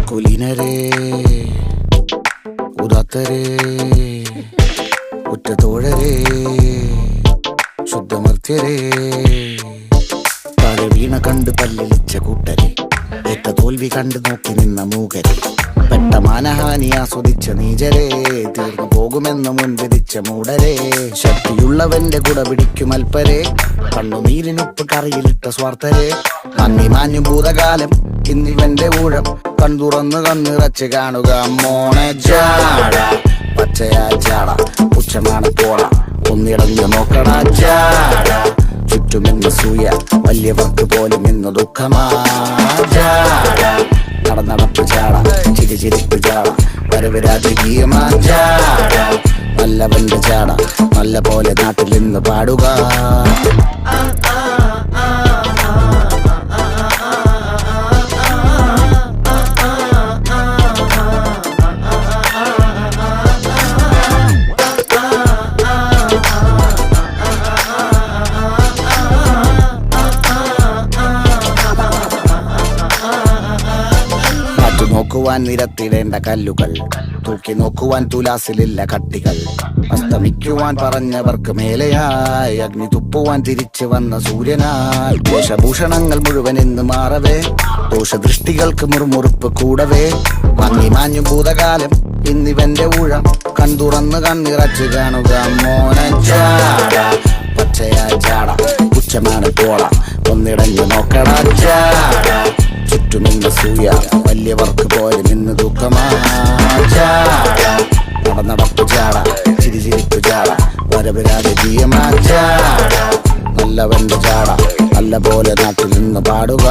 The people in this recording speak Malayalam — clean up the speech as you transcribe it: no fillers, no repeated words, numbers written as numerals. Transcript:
കുലീനരേ ഉദാത്തരേ ഉറ്റതോഴരേ ശുദ്ധമർത്യരേ താഴെ വീണ കണ്ട് പല്ലിളിച്ച കൂട്ടരെ ഏറ്റ തോൽവി കണ്ട് നോക്കി നിന്ന മൂകരെ പെട്ട മാനഹാനി ആസ്വദിച്ച നീചരെ തീർന്നു പോകുമെന്ന് മുൻവിധിച്ച മൂടരെ ശക്തിയുള്ളവന്റെ കുട പിടിക്കും അൽപ്പരെ കണ്ണുനീരിനുപ്പ് കറിയിലിട്ട സ്വാർത്ഥരെ നന്ദി മാഞ്ഞു ഭൂതകാലം ഇന്നിവന്റെ ഊഴം കൺതുറന്ന് കണ്ണിറച്ച് കാണുക മോണെ ജാട പച്ചയാ ജാട പുച്ഛമാണ് പോള ഒന്നിടഞ്ഞു നോക്കണ ജാട ചുറ്റുമെന്ന് സൂയ വലിയവർക്ക് പോലും ഇന്ന് ദുഃഖമാ ജാട നടപ്പ് ജാട ചിരിപ്പ് ജാട വരവ് രാജകീയമാ ജാട നല്ലവന്റെ ജാട നല്ല പോലെ നാട്ടിൽ നിന്ന് പാടുക. നോക്കുവാൻ നിരത്തിടേണ്ട കല്ലുകൾ തൂക്കി നോക്കുവാൻ തുലാസിലില്ല കട്ടികൾ അസ്തമിക്കുവാൻ പറഞ്ഞവർക്ക് മേലെയായി അഗ്നി തുപ്പുവാൻ തിരിച്ചു വന്ന സൂര്യനായി ദോഷഭൂഷണങ്ങൾ മുഴുവൻ ഇന്ന് മാറവേ ദോഷദൃഷ്ടികൾക്ക് മുറുമുറുപ്പ് കൂടവേ മങ്ങി മാഞ്ഞു ഭൂതകാലം ഇന്നിവന്റെ ഊഴം കൺതുറന്ന് കണ്ണിറച്ച് കാണുക മോനെ ജാട പച്ചയാ ജാട പുച്ഛമാണ് പോള ഒന്നിടഞ്ഞു നോക്കട ജാട ചുറ്റുമിന്ന് സൂയ വലിയവർക്ക് പോലും ഇന്ന് ദുഃഖമാ ജാട നടപ്പ് ജാട ചിരിപ്പ് ജാട വരവ് രാജകീയമാ ജാട നല്ലവന്റെ ജാട നല്ല പോലെ നാട്ടിൽ നിന്ന് പാടുക.